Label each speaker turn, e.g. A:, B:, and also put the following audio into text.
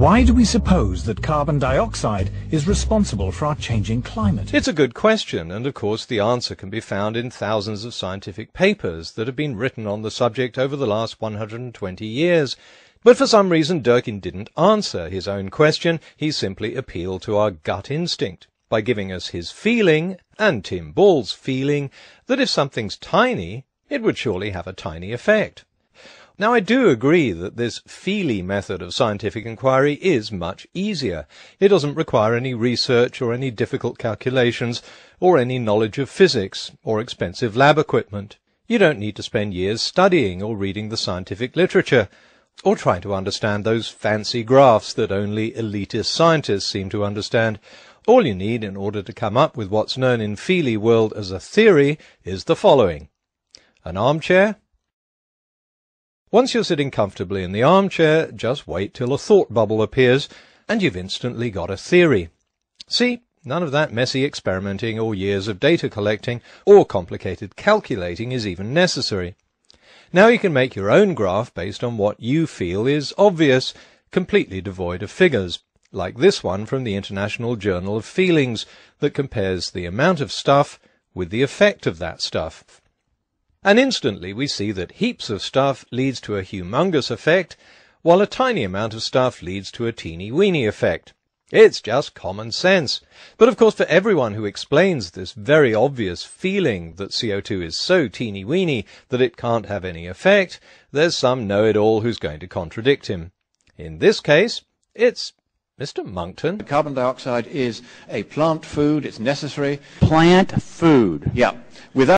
A: Why do we suppose that carbon dioxide is responsible for our changing climate?
B: It's a good question, and of course the answer can be found in thousands of scientific papers that have been written on the subject over the last 120 years. But for some reason Durkin didn't answer his own question. He simply appealed to our gut instinct by giving us his feeling, and Tim Ball's feeling, that if something's tiny, it would surely have a tiny effect. Now, I do agree that this feely method of scientific inquiry is much easier. It doesn't require any research or any difficult calculations or any knowledge of physics or expensive lab equipment. You don't need to spend years studying or reading the scientific literature or trying to understand those fancy graphs that only elitist scientists seem to understand. All you need in order to come up with what's known in feely world as a theory is the following: an armchair. Once you're sitting comfortably in the armchair, just wait till a thought bubble appears, and you've instantly got a theory. See, none of that messy experimenting or years of data collecting or complicated calculating is even necessary. Now you can make your own graph based on what you feel is obvious, completely devoid of figures, like this one from the International Journal of Feelings that compares the amount of stuff with the effect of that stuff. And instantly we see that heaps of stuff leads to a humongous effect, while a tiny amount of stuff leads to a teeny-weeny effect. It's just common sense. But of course for everyone who explains this very obvious feeling that CO2 is so teeny-weeny that it can't have any effect, there's some know-it-all who's going to contradict him. In this case, it's Mr. Monkton.
C: Carbon dioxide is a plant food. It's necessary.
D: Plant food.
C: Yeah. Without